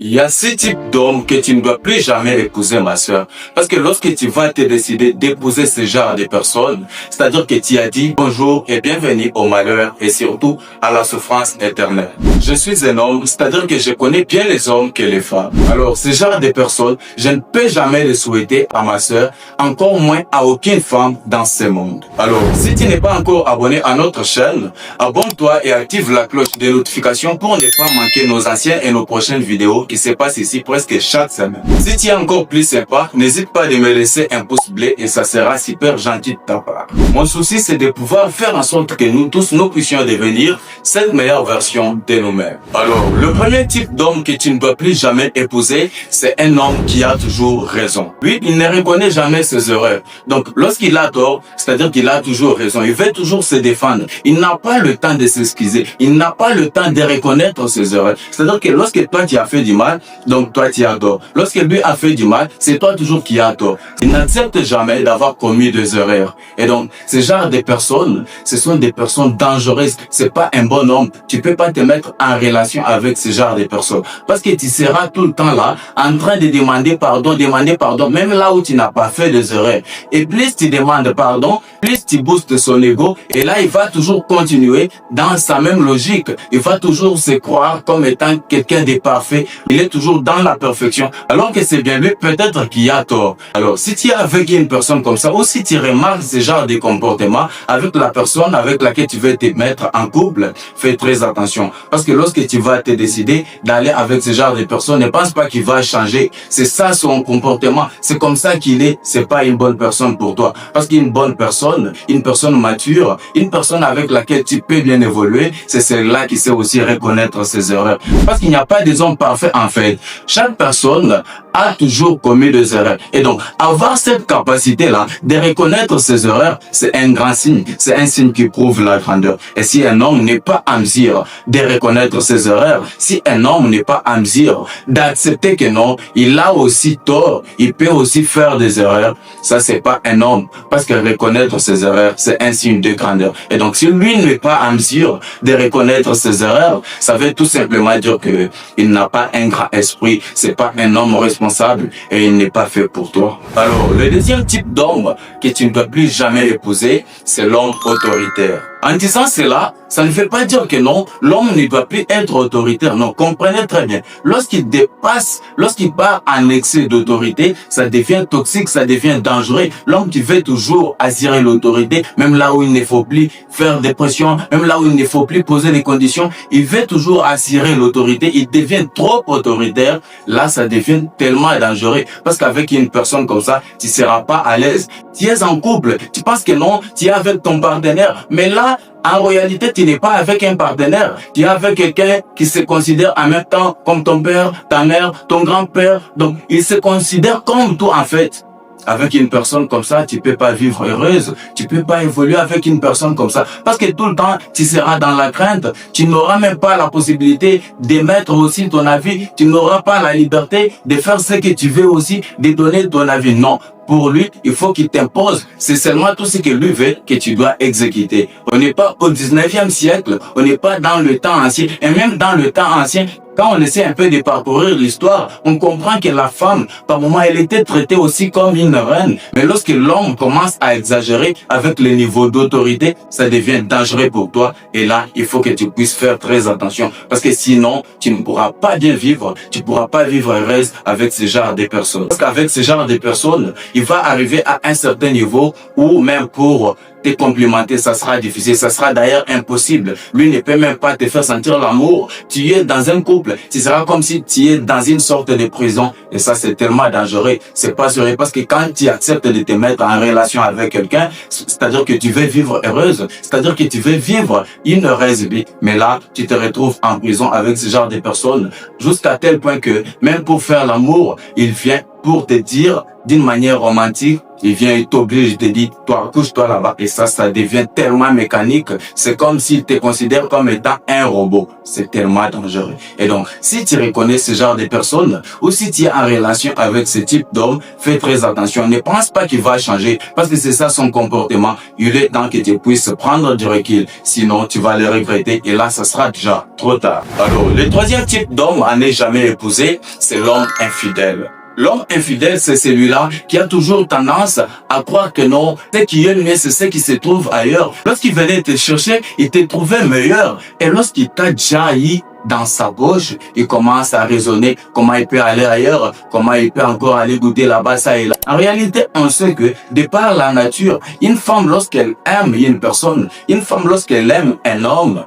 Il y a 6 types d'hommes que tu ne dois plus jamais épouser, ma sœur. Parce que lorsque tu vas te décider d'épouser ce genre de personnes, c'est-à-dire que tu as dit bonjour et bienvenue au malheur et surtout à la souffrance éternelle. Je suis un homme, c'est-à-dire que je connais bien les hommes que les femmes. Alors, ce genre de personnes, je ne peux jamais le souhaiter à ma sœur, encore moins à aucune femme dans ce monde. Alors, si tu n'es pas encore abonné à notre chaîne, abonne-toi et active la cloche de notification pour ne pas manquer nos anciennes et nos prochaines vidéos qui se passe ici presque chaque semaine. Si tu es encore plus sympa, n'hésite pas de me laisser un pouce bleu et ça sera super gentil de ta part. Mon souci, c'est de pouvoir faire en sorte que nous tous, nous puissions devenir cette meilleure version de nous-mêmes. Alors, le premier type d'homme que tu ne dois plus jamais épouser, c'est un homme qui a toujours raison. Lui, il ne reconnaît jamais ses erreurs. Donc, lorsqu'il a tort, c'est-à-dire qu'il a toujours raison. Il veut toujours se défendre. Il n'a pas le temps de s'excuser. Il n'a pas le temps de reconnaître ses erreurs. C'est-à-dire que lorsque toi, tu as fait du mal, donc toi tu as tort. Lorsque lui a fait du mal, c'est toi toujours qui as tort. Il n'accepte jamais d'avoir commis des erreurs. Et donc, ce genre de personnes, ce sont des personnes dangereuses. C'est pas un bon homme. Tu peux pas te mettre en relation avec ce genre de personnes. Parce que tu seras tout le temps là, en train de demander pardon, même là où tu n'as pas fait des erreurs. Et plus tu demandes pardon, plus tu boostes son ego. Et là, il va toujours continuer dans sa même logique. Il va toujours se croire comme étant quelqu'un de parfait. Il est toujours dans la perfection, alors que c'est bien lui peut-être qui a tort. Alors, si tu es avec une personne comme ça, ou si tu remarques ce genre de comportement avec la personne avec laquelle tu veux te mettre en couple, fais très attention. Parce que lorsque tu vas te décider d'aller avec ce genre de personne, ne pense pas qu'il va changer. C'est ça son comportement. C'est comme ça qu'il est. C'est pas une bonne personne pour toi. Parce qu'une bonne personne, une personne mature, une personne avec laquelle tu peux bien évoluer, c'est celle-là qui sait aussi reconnaître ses erreurs. Parce qu'il n'y a pas des hommes parfaits en fait. Chaque personne a toujours commis des erreurs. Et donc, avoir cette capacité-là de reconnaître ses erreurs, c'est un grand signe. C'est un signe qui prouve la grandeur. Et si un homme n'est pas en mesure de reconnaître ses erreurs, si un homme n'est pas en mesure d'accepter que non, il a aussi tort, il peut aussi faire des erreurs, ça c'est pas un homme. Parce que reconnaître ses erreurs, c'est un signe de grandeur. Et donc, si lui n'est pas en mesure de reconnaître ses erreurs, ça veut tout simplement dire que il n'a pas un grand esprit, c'est pas un homme responsable et il n'est pas fait pour toi. Alors, le deuxième type d'homme que tu ne dois plus jamais épouser, c'est l'homme autoritaire. En disant cela, ça ne veut pas dire que non, l'homme ne doit plus être autoritaire. Non, comprenez très bien. Lorsqu'il dépasse, lorsqu'il part en excès d'autorité, ça devient toxique, ça devient dangereux. L'homme qui veut toujours assurer l'autorité, même là où il ne faut plus faire des pressions, même là où il ne faut plus poser des conditions, il veut toujours assurer l'autorité, il devient trop autoritaire. Là, ça devient tellement dangereux. Parce qu'avec une personne comme ça, tu seras pas à l'aise. Tu es en couple, tu penses que non, tu es avec ton partenaire, mais là, en réalité, tu n'es pas avec un partenaire. Tu es avec quelqu'un qui se considère en même temps comme ton père, ta mère, ton grand-père. Donc, il se considère comme toi en fait. Avec une personne comme ça, tu peux pas vivre heureuse. Tu peux pas évoluer avec une personne comme ça. Parce que tout le temps, tu seras dans la crainte. Tu n'auras même pas la possibilité d'émettre aussi ton avis. Tu n'auras pas la liberté de faire ce que tu veux aussi, de donner ton avis. Non. Pour lui, il faut qu'il t'impose. C'est seulement tout ce que lui veut que tu dois exécuter. On n'est pas au 19e siècle. On n'est pas dans le temps ancien. Et même dans le temps ancien, quand on essaie un peu de parcourir l'histoire, on comprend que la femme, par moment, elle était traitée aussi comme une reine. Mais lorsque l'homme commence à exagérer avec le niveau d'autorité, ça devient dangereux pour toi. Et là, il faut que tu puisses faire très attention. Parce que sinon, tu ne pourras pas bien vivre. Tu ne pourras pas vivre heureuse avec ce genre de personnes. Parce qu'avec ce genre de personnes, il va arriver à un certain niveau où même pour te complimenter, ça sera difficile, ça sera d'ailleurs impossible. Lui ne peut même pas te faire sentir l'amour. Tu es dans un couple, tu seras comme si tu es dans une sorte de prison. Et ça, c'est tellement dangereux. C'est pas sûr. Parce que quand tu acceptes de te mettre en relation avec quelqu'un, c'est-à-dire que tu veux vivre heureuse, c'est-à-dire que tu veux vivre une heureuse vie. Mais là, tu te retrouves en prison avec ce genre de personnes, jusqu'à tel point que même pour faire l'amour, il vient pour te dire d'une manière romantique, il vient, il t'oblige, il te dit, toi, couche-toi là-bas. Et ça devient tellement mécanique. C'est comme s'il te considère comme étant un robot. C'est tellement dangereux. Et donc, si tu reconnais ce genre de personnes, ou si tu es en relation avec ce type d'homme, fais très attention. Ne pense pas qu'il va changer, parce que c'est ça son comportement. Il est temps que tu puisses prendre du recul. Sinon, tu vas le regretter. Et là, ça sera déjà trop tard. Alors, le troisième type d'homme à ne jamais épouser, c'est l'homme infidèle. L'homme infidèle, c'est celui-là qui a toujours tendance à croire que non, ce qui est mieux, c'est ce qui se trouve ailleurs. Lorsqu'il venait te chercher, il te trouvait meilleur. Et lorsqu'il t'a déjà eu dans sa bouche, il commence à raisonner comment il peut aller ailleurs, comment il peut encore aller goûter là-bas, ça et là. En réalité, on sait que, de par la nature, une femme, lorsqu'elle aime une personne, une femme, lorsqu'elle aime un homme,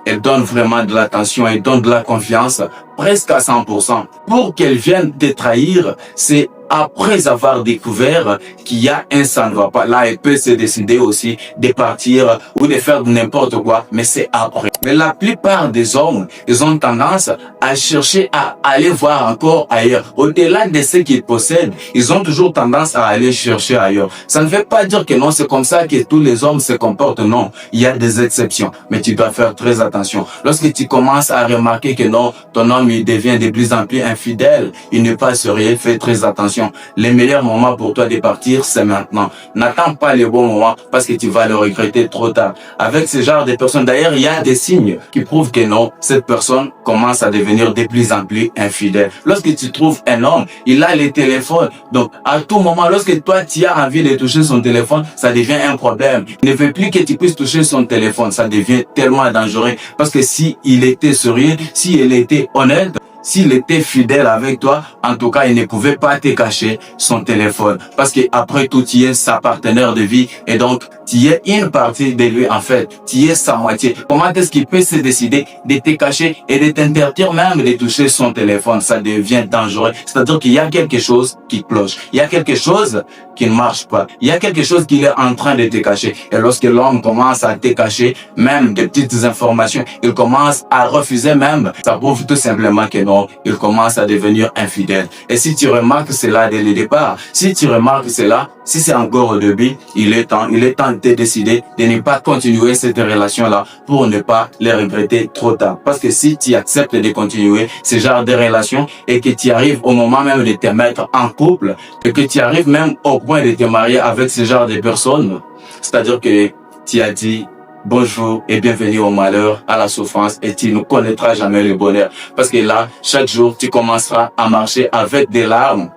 elle donne vraiment de l'attention, elle donne de la confiance, presque à 100%. Pour qu'elle vienne te trahir, c'est après avoir découvert qu'il y a un ça ne va pas. Là, elle peut se décider aussi de partir ou de faire n'importe quoi, mais c'est après. Mais la plupart des hommes, ils ont tendance à chercher à aller voir encore ailleurs. Au-delà de ce qu'ils possèdent, ils ont toujours tendance à aller chercher ailleurs. Ça ne veut pas dire que non, c'est comme ça que tous les hommes se comportent. Non, il y a des exceptions, mais tu dois faire très attention. Lorsque tu commences à remarquer que non, ton homme il devient de plus en plus infidèle, il n'est pas sérieux, fais très attention. Les meilleurs moments pour toi de partir, c'est maintenant. N'attends pas les bons moments parce que tu vas le regretter trop tard. Avec ce genre de personnes, d'ailleurs, il y a des signes qui prouvent que non, cette personne commence à devenir de plus en plus infidèle. Lorsque tu trouves un homme, il a les téléphones. Donc, à tout moment, lorsque toi, tu as envie de toucher son téléphone, ça devient un problème. Il ne veut plus que tu puisses toucher son téléphone. Ça devient tellement dangereux parce que si il était sérieux, si il était honnête, s'il était fidèle avec toi, en tout cas, il ne pouvait pas te cacher son téléphone. Parce que après tout, tu es sa partenaire de vie et donc, tu es une partie de lui en fait. Tu es sa moitié. Comment est-ce qu'il peut se décider de te cacher et de t'interdire même de toucher son téléphone? Ça devient dangereux. C'est-à-dire qu'il y a quelque chose qui cloche. Il y a quelque chose qui ne marche pas. Il y a quelque chose qui est en train de te cacher. Et lorsque l'homme commence à te cacher, même des petites informations, il commence à refuser même. Ça prouve tout simplement que non, il commence à devenir infidèle. Et si tu remarques cela dès le départ, si tu remarques cela, si c'est encore au début, il est temps de décider de ne pas continuer cette relation-là pour ne pas les regretter trop tard. Parce que si tu acceptes de continuer ce genre de relation et que tu arrives au moment même de te mettre en couple et que tu arrives même au point de te marier avec ce genre de personnes, c'est-à-dire que tu as dit bonjour et bienvenue au malheur, à la souffrance et tu ne connaîtras jamais le bonheur. Parce que là, chaque jour, tu commenceras à marcher avec des larmes.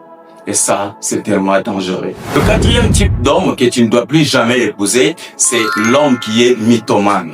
Et ça, c'est tellement dangereux. Le quatrième type d'homme que tu ne dois plus jamais épouser, c'est l'homme qui est mythomane.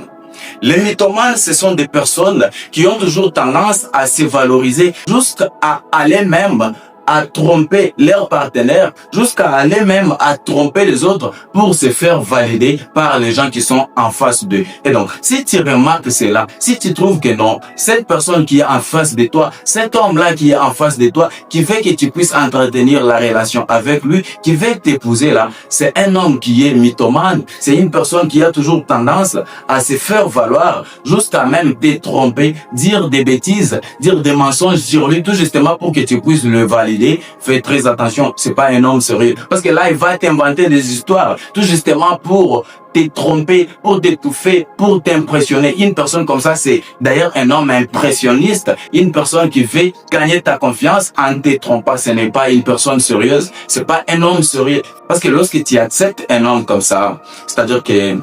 Les mythomanes, ce sont des personnes qui ont toujours tendance à se valoriser jusqu'à aller même à tromper leur partenaire, jusqu'à aller même à tromper les autres pour se faire valider par les gens qui sont en face d'eux. Et donc, si tu remarques cela, si tu trouves que non, cette personne qui est en face de toi, cet homme-là qui est en face de toi, qui fait que tu puisses entretenir la relation avec lui, qui veut t'épouser là, c'est un homme qui est mythomane, c'est une personne qui a toujours tendance à se faire valoir, jusqu'à même te tromper, dire des bêtises, dire des mensonges sur lui, tout justement pour que tu puisses le valider. Fais très attention, c'est pas un homme sérieux. Parce que là, il va t'inventer des histoires, tout justement pour te tromper, pour t'étouffer, pour t'impressionner. Une personne comme ça, c'est d'ailleurs un homme impressionniste, une personne qui veut gagner ta confiance en te trompant. Ce n'est pas une personne sérieuse, c'est pas un homme sérieux. Parce que lorsque tu acceptes un homme comme ça, c'est-à-dire que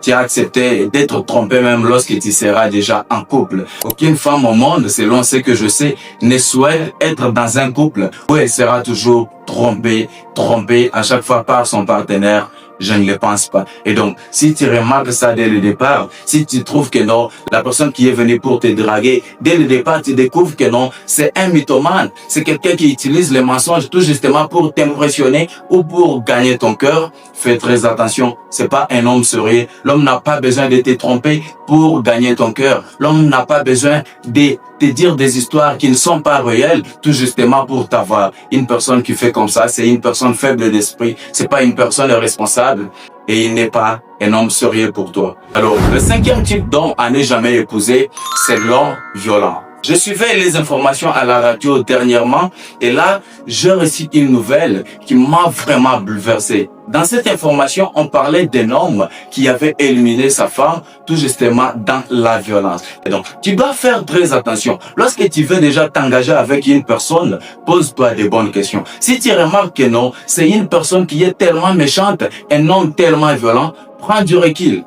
tu as accepté d'être trompé même lorsque tu seras déjà en couple. Aucune femme au monde, selon ce que je sais, ne souhaite être dans un couple où elle sera toujours trompée à chaque fois par son partenaire. Je ne le pense pas. Et donc, si tu remarques ça dès le départ, si tu trouves que non, la personne qui est venue pour te draguer, dès le départ, tu découvres que non, c'est un mythomane. C'est quelqu'un qui utilise les mensonges tout justement pour t'impressionner ou pour gagner ton cœur. Fais très attention. C'est pas un homme sérieux. L'homme n'a pas besoin de te tromper pour gagner ton cœur. L'homme n'a pas besoin de te dire des histoires qui ne sont pas réelles, tout justement pour t'avoir. Une personne qui fait comme ça, c'est une personne faible d'esprit. C'est pas une personne responsable et il n'est pas un homme sérieux pour toi. Alors, le cinquième type d'homme à ne jamais épouser, c'est l'homme violent. Je suivais les informations à la radio dernièrement et là, j'ai reçu une nouvelle qui m'a vraiment bouleversé. Dans cette information, on parlait d'un homme qui avait éliminé sa femme tout justement dans la violence. Et donc, tu dois faire très attention. Lorsque tu veux déjà t'engager avec une personne, pose-toi des bonnes questions. Si tu remarques que non, c'est une personne qui est tellement méchante, un homme tellement violent, prends du recul.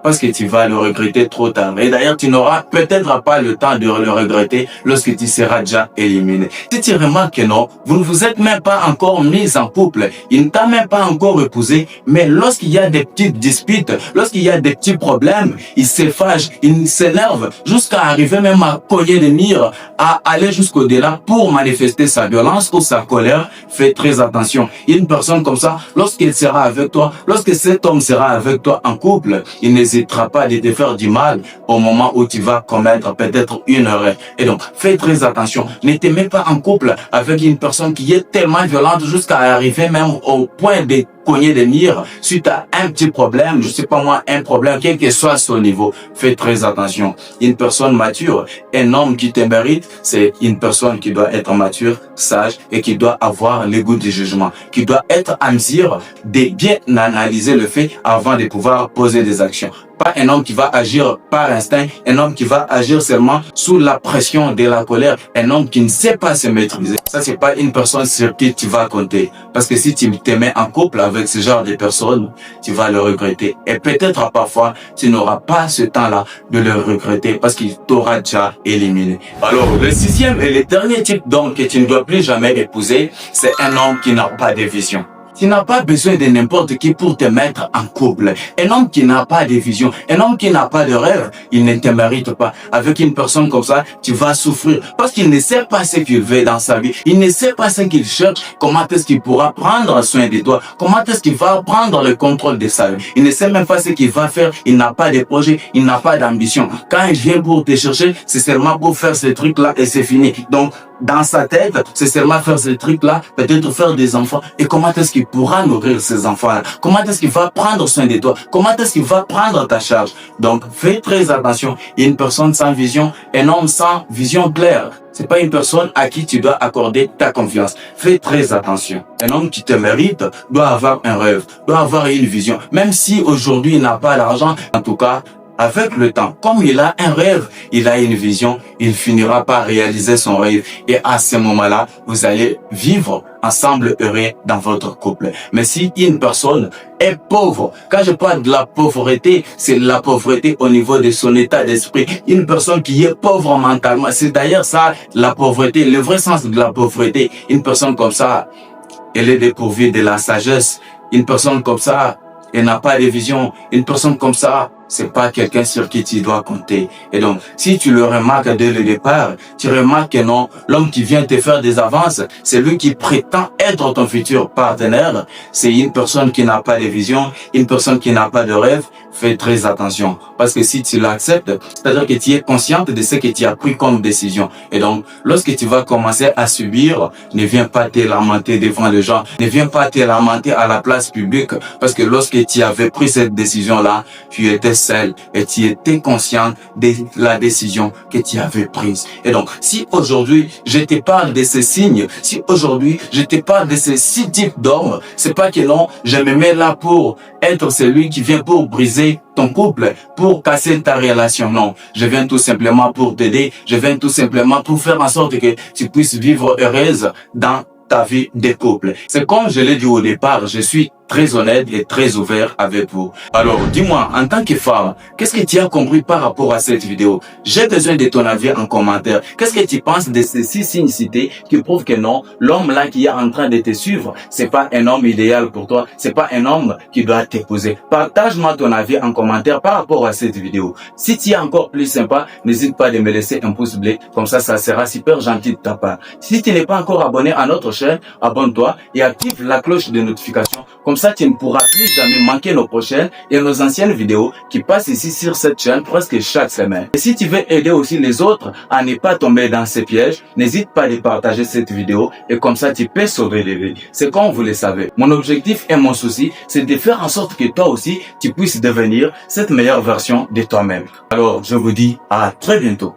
Parce que tu vas le regretter trop tard. Et d'ailleurs, tu n'auras peut-être pas le temps de le regretter lorsque tu seras déjà éliminé. Si tu remarques que non, vous ne vous êtes même pas encore mis en couple, il ne t'a même pas encore épousé, mais lorsqu'il y a des petites disputes, lorsqu'il y a des petits problèmes, il se fâche, il s'énerve, jusqu'à arriver même à cogner des murs, à aller jusqu'au-delà pour manifester sa violence ou sa colère. Fais très attention. Une personne comme ça, lorsqu'il sera avec toi, lorsque cet homme sera avec toi en couple, il n'hésitera pas de te faire du mal au moment où tu vas commettre peut-être une erreur. Et donc, fais très attention. Ne te mets pas en couple avec une personne qui est tellement violente jusqu'à arriver même au point de cogner des murs suite à un petit problème, je sais pas moi, un problème, quel que soit son niveau. Fais très attention. Une personne mature, un homme qui te mérite, c'est une personne qui doit être mature, sage et qui doit avoir le goût du jugement, qui doit être en mesure de bien analyser le fait avant de pouvoir poser des actions. Pas un homme qui va agir par instinct, un homme qui va agir seulement sous la pression de la colère, un homme qui ne sait pas se maîtriser. Ça, c'est pas une personne sur qui tu vas compter. Parce que si tu te mets en couple avec ce genre de personnes, tu vas le regretter. Et peut-être parfois, tu n'auras pas ce temps-là de le regretter parce qu'il t'aura déjà éliminé. Alors, le sixième et le dernier type d'homme que tu ne dois plus jamais épouser, c'est un homme qui n'a pas de vision. Tu n'as pas besoin de n'importe qui pour te mettre en couple. Un homme qui n'a pas de vision, un homme qui n'a pas de rêve, il ne te mérite pas. Avec une personne comme ça, tu vas souffrir parce qu'il ne sait pas ce qu'il veut dans sa vie. Il ne sait pas ce qu'il cherche, comment est-ce qu'il pourra prendre soin de toi, comment est-ce qu'il va prendre le contrôle de sa vie. Il ne sait même pas ce qu'il va faire, il n'a pas de projet, il n'a pas d'ambition. Quand il vient pour te chercher, c'est seulement pour faire ce truc-là et c'est fini. Donc, dans sa tête, c'est seulement faire ce truc-là, peut-être faire des enfants. Et comment est-ce qu'il pourra nourrir ces enfants-là? Comment est-ce qu'il va prendre soin de toi? Comment est-ce qu'il va prendre ta charge? Donc, fais très attention. Une personne sans vision, un homme sans vision claire, c'est pas une personne à qui tu dois accorder ta confiance. Fais très attention. Un homme qui te mérite doit avoir un rêve, doit avoir une vision. Même si aujourd'hui il n'a pas l'argent, en tout cas, avec le temps, comme il a un rêve, il a une vision, il finira par réaliser son rêve. Et à ce moment-là, vous allez vivre ensemble heureux dans votre couple. Mais si une personne est pauvre, quand je parle de la pauvreté, c'est la pauvreté au niveau de son état d'esprit. Une personne qui est pauvre mentalement, c'est d'ailleurs ça, la pauvreté, le vrai sens de la pauvreté. Une personne comme ça, elle est dépourvue de la sagesse. Une personne comme ça, elle n'a pas de vision. Une personne comme ça, c'est pas quelqu'un sur qui tu dois compter. Et donc, si tu le remarques dès le départ, tu remarques que non, l'homme qui vient te faire des avances, c'est lui qui prétend être ton futur partenaire. C'est une personne qui n'a pas de vision, une personne qui n'a pas de rêve. Fais très attention. Parce que si tu l'acceptes, c'est-à-dire que tu es consciente de ce que tu as pris comme décision. Et donc, lorsque tu vas commencer à subir, ne viens pas te lamenter devant les gens. Ne viens pas te lamenter à la place publique. Parce que lorsque tu avais pris cette décision-là, tu étais seul et tu étais conscient de la décision que tu avais prise. Et donc, si aujourd'hui, je te parle de ces signes, si aujourd'hui, je te parle de ces 6 types d'hommes, c'est pas que non, je me mets là pour être celui qui vient pour briser ton couple, pour casser ta relation. Non, je viens tout simplement pour t'aider, je viens tout simplement pour faire en sorte que tu puisses vivre heureuse dans ta vie de couple. C'est comme je l'ai dit au départ, je suis très honnête et très ouvert avec vous. Alors, dis-moi, en tant que femme, qu'est-ce que tu as compris par rapport à cette vidéo? J'ai besoin de ton avis en commentaire. Qu'est-ce que tu penses de ces 6 signes cités qui prouvent que non, l'homme là qui est en train de te suivre, c'est pas un homme idéal pour toi, c'est pas un homme qui doit t'épouser. Partage-moi ton avis en commentaire par rapport à cette vidéo. Si tu es encore plus sympa, n'hésite pas de me laisser un pouce bleu, comme ça sera super gentil de ta part. Si tu n'es pas encore abonné à notre chaîne, abonne-toi et active la cloche de notification. Comme ça, tu ne pourras plus jamais manquer nos prochaines et nos anciennes vidéos qui passent ici sur cette chaîne presque chaque semaine. Et si tu veux aider aussi les autres à ne pas tomber dans ces pièges, n'hésite pas à partager cette vidéo et comme ça, tu peux sauver des vies. C'est comme vous le savez. Mon objectif et mon souci, c'est de faire en sorte que toi aussi, tu puisses devenir cette meilleure version de toi-même. Alors, je vous dis à très bientôt.